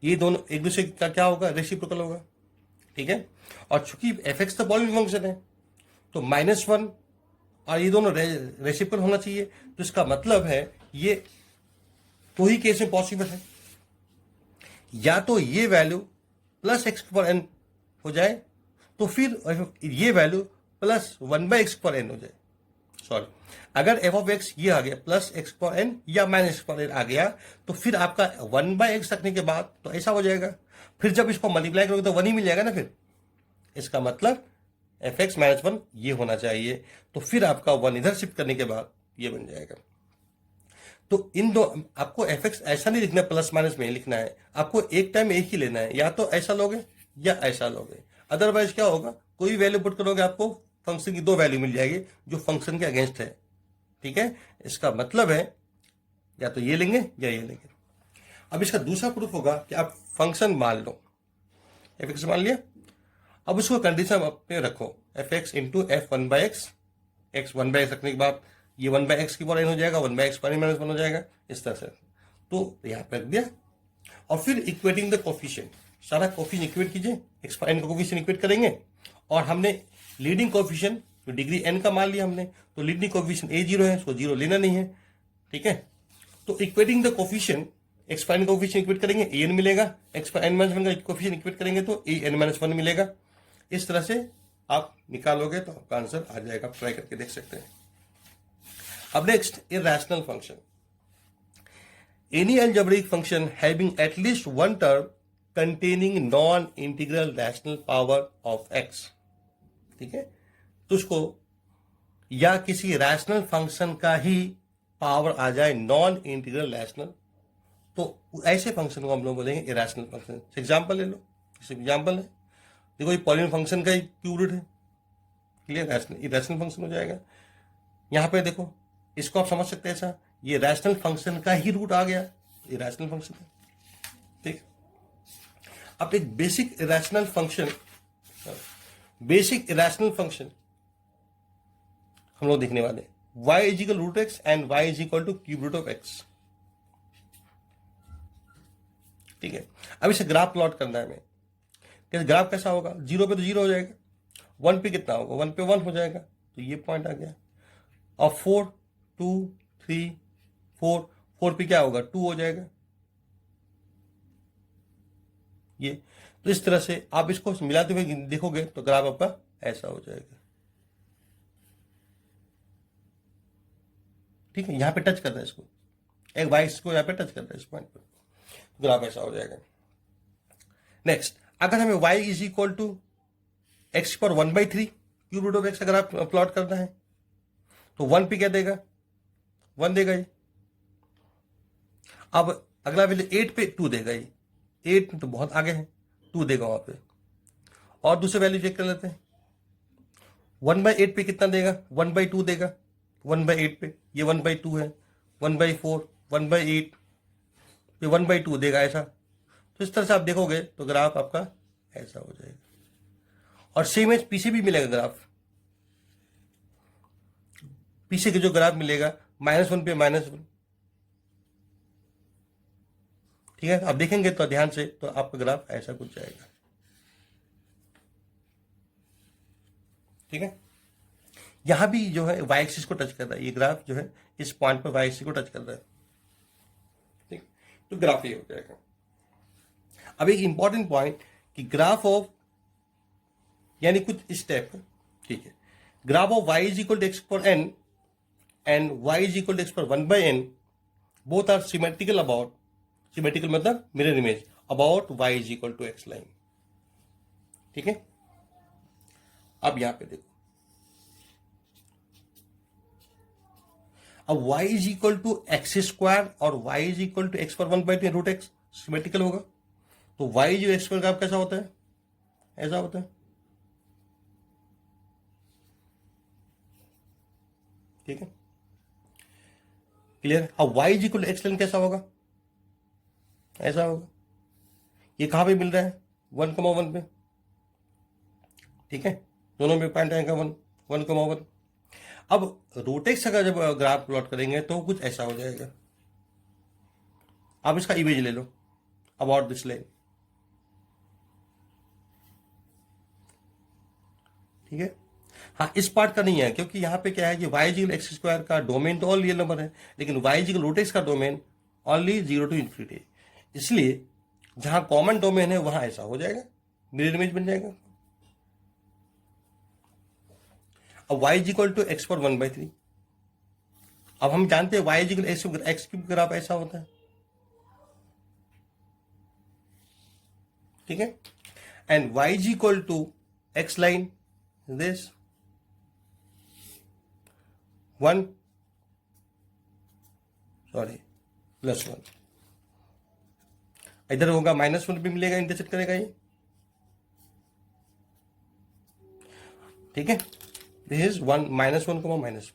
Speaker 1: ये दोनों एक दूसरे का क्या होगा, रेसिप्रोकल होगा, ठीक है। और चूंकि f(x) तो पॉलिनॉमियल फंक्शन है, तो -1 और ये दोनों रेसिप्रोकल होना चाहिए, तो इसका मतलब है ये दो ही केस में पॉसिबल है, या तो ये वैल्यू +x⁴n हो जाए, तो फिर ये वैल्यू +1/x⁴n हो जाए। सॉरी, अगर f(x) ये आ गया +x⁴n या -x⁴n आ गया, तो फिर आपका 1/x रखने के बाद तो ऐसा हो जाएगा, फिर जब इसको मल्टीप्लाई करोगे तो 1 ही मिल जाएगा ना, फिर इसका मतलब f(x-1) ये होना चाहिए, तो फिर आपका 1 इधर शिफ्ट करने के बाद ये बन जाएगा। तो इन दो, आपको f(x) ऐसा नहीं लिखना, प्लस माइनस में लिखना है, आपको एक टाइम एक ही लेना है, या तो ऐसा लोगे या ऐसा लोगे, अदरवाइज क्या होगा, कोई वैल्यू पुट करोगे आपको फंक्शन की दो वैल्यू मिल जाएगी जो फंक्शन के अगेंस्ट है, ठीक है। इसका मतलब है या तो ये लेंगे या ये लेंगे। अब इसका दूसरा प्रूफ होगा कि आप फंक्शन मान लो, f(x) मान लिया, अब उसको कंडीशन अपने रखो, f(x) into f(1/x), x 1/x रखने के बाद ये 1/x की पावर n हो जाएगा, 1/x -1 हो जाएगा, इस तरह से। तो यहाँ पे रख दिया, और फिर इक्वेटिंग द कोफिशिएंट, सारा कोफिशिएंट इक्वेट कीजिए, n का कोफिशिएंट इक्वेट करेंगे, और हमने लीडिंग कोफिशिएंट तो डिग्री n का मान लिया हमने, तो लीडिंग कोफिशिएंट a0 है, उसको 0 लेना नहीं है, ठीक है। तो इक्वेटिंग द कोफिशिएंट, x(n) का कोफिशिएंट इक्वेट करेंगे, an मिलेगा, x(n-1) का कोफिशिएंट इक्वेट करेंगे तो an-1 मिलेगा। इस तरह से आप निकालोगे तो आपका आंसर आ जाएगा, ट्राई करके देख सकते हैं। अब next, irrational function. Any algebraic function having at least one term containing non integral rational power of x, ठीक है, तो उसको, या किसी रैशनल फंक्शन का ही पावर आ जाए नॉन इंटीग्रल रैशनल, तो ऐसे फंक्शन को हम लोग बोलेंगे इरैशनल फंक्शन। एग्जाम्पल ले लो, जैसे एग्जाम्पल है, देखो ये पॉलिनॉमियल फंक्शन का ही क्यूब रूट है, क्लियर, रैशनल फंक्शन हो जाएगा। यहां पे देखो, इसको आप समझ सकते हैं ऐसा, ये रैशनल फंक्शन का ही रूट आ गया, ये रैशनल फंक्शन है, ठीक। अब एक बेसिक इरैशनल फंक्शन हम लोग देखने वाले, y इज इक्वल √x एंड y is equal to cube root of x, ठीक है। अब इसे ग्राफ प्लॉट करना है हमें, कि ग्राफ कैसा होगा, 0 पे तो 0 हो जाएगा, 1 पे कितना होगा, 1 पे 1 हो जाएगा, तो ये पॉइंट आ गया, और 4 2 3 4 पे क्या होगा, 2 हो जाएगा, ये। तो इस तरह से आप इसको मिलाते हुए देखोगे तो ग्राफ आपका ऐसा हो जाएगा, ठीक है। यहां पे टच कर रहा है इसको, एक वाइस को यहां पे टच कर रहा है इस पॉइंट पर, ग्राफ ऐसा हो जाएगा। नेक्स्ट, अगर हमें y is equal to x⁴1/3 cube root of x अगर आप प्लॉट करना है, तो 1 पे क्या देगा, 1 देगा ये। अब अगला वैल्यू 8 पे 2 देगा ये, 8 तो बहुत आगे है, 2 देगा वहां पे। और दूसरे वैल्यू चेक कर लेते हैं, 1/8 पे कितना देगा, 1/2 देगा, 1/8 पे ये 1/2 है, 1/4 1/8 पे 1/2 देगा, ऐसा। तो इस तरह से आप देखोगे तो ग्राफ आपका ऐसा हो जाएगा, और सेम एज पीछे भी मिलेगा ग्राफ, पीछे के जो ग्राफ मिलेगा -1 पे -1, ठीक है। आप देखेंगे तो ध्यान से, तो आपका ग्राफ ऐसा कुछ जाएगा, ठीक है। यहां भी जो है y एक्सिस को टच कर रहा है, ये ग्राफ जो है इस पॉइंट पर y एक्सिस को टच कर रहा है, ठीक। तो ग्राफ ये हो जाएगा। अब एक इंपॉर्टेंट पॉइंट कि ग्राफ ऑफ, यानी कुछ स्टेप, ठीक है, graph of y is equal to x⁴n and y is equal to x⁴1/n both are symmetrical about, symmetrical मतलब mirror image about y is equal to x line, ठीक है। अब यहां पे देखो, अब y is equal to x square और y is equal to x पर 1/2 रूट एक्स सिमेट्रिकल होगा। तो y जो एक्स पर ग्राफ कैसा होता है, ऐसा होता है, ठीक है, क्लियर। अब y is equal to x line कैसा होगा, ऐसा होगा। ये कहां पे मिल रहा है, 1,1 पे, ठीक है, दोनों में पॉइंट आएगा 1,1। अब रूट एक्स का जब ग्राफ प्लॉट करेंगे तो कुछ ऐसा हो जाएगा। आप इसका इमेज ले लो अबाउट दिस लाइन, ठीक है। हाँ, इस पार्ट का नहीं है क्योंकि यहां पे क्या है कि वाई इक्वल एक्स स्क्वायर का डोमेन तो ऑल रियल नंबर है, लेकिन वाई इक्वल रूट एक्स का डोमेन ओनली 0 to ∞। इसलिए जहां कॉमन डोमेन है वहां ऐसा हो जाएगा, मिरर इमेज बन जाएगा। अब y इक्वल टू एक्स पर 1/3। अब हम जानते हैं y equal x cube graph ऐसा होता है, ठीक है। And y equal to x line this 1 +1, इधर होगा -1 भी मिलेगा, इंटरसेक्ट करेगा ये, ठीक है। दिस इज 1 -1,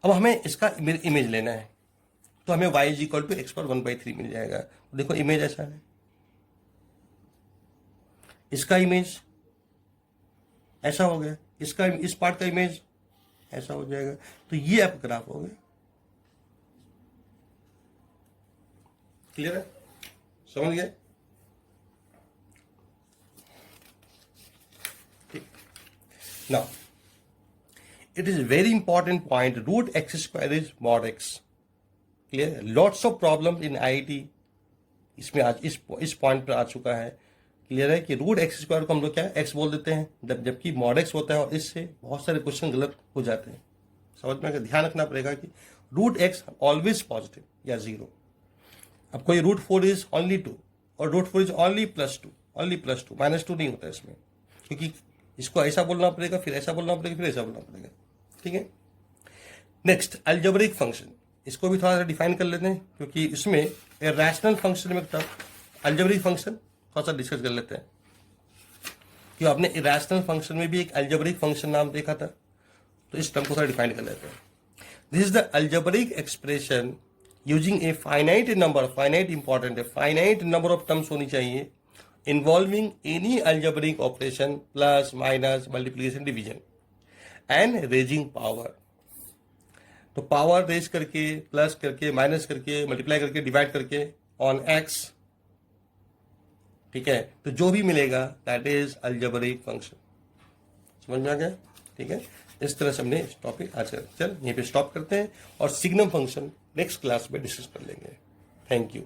Speaker 1: अब हमें इसका इमेज लेना है तो हमें y इक्वल टू एक्स पर 1/3 मिल जाएगा। तो देखो इमेज ऐसा है, इसका इमेज ऐसा हो गया, इसका इस पार्ट का इमेज ऐसा हो जाएगा। तो ये आप ग्राफ हो गया, क्लियर है, समझ गए, ठीक। Now it is a very important point, root x square is mod x, clear। lots of problems in IIT इसमें आज इस पॉइंट पर आ चुका है, क्लियर है कि रूट एक्स स्क्वायर को हम लोग क्या एक्स बोल देते हैं, जबकि मॉड एक्स होता है, और इससे बहुत सारे क्वेश्चन गलत हो जाते हैं। समझ में ध्यान रखना पड़ेगा कि रूट एक्स ऑलवेज पॉजिटिव या 0। अब कोई √4 इज ओनली 2 और √4 इज ओनली +2, ओनली +2, -2 नहीं होता इसमें, क्योंकि इसको ऐसा बोलना पड़ेगा, फिर ऐसा बोलना पड़ेगा, फिर ऐसा बोलना पड़ेगा, ठीक है। नेक्स्ट अलजेब्रिक फंक्शन, इसको भी थोड़ा सा डिफाइन कर लेते हैं क्योंकि इसमें रैशनल फंक्शन में अलजेब्रिक फंक्शन थोड़ा सा डिस्कस कर लेते हैं। कि आपने इरेशनल फंक्शन में भी एक अलजेब्रिक फंक्शन नाम देखा था, तो इस टर्म को थोड़ा डिफाइन कर लेते हैं। This is the algebraic expression using a finite number, finite important है, फाइनाइट नंबर ऑफ टर्म्स होनी चाहिए involving any algebraic operation plus minus multiplication division and raising power. तो पावर रेज करके, प्लस करके, माइनस करके, मल्टीप्लाई करके, divide करके on x, ठीक है। तो जो भी मिलेगा दैट इज अलजेब्रिक फंक्शन। समझ में आ गया, ठीक है। इस तरह से हमने इस टॉपिक आज चल यहीं पे स्टॉप करते हैं और सिग्नम फंक्शन नेक्स्ट क्लास में डिस्कस कर लेंगे। Thank you.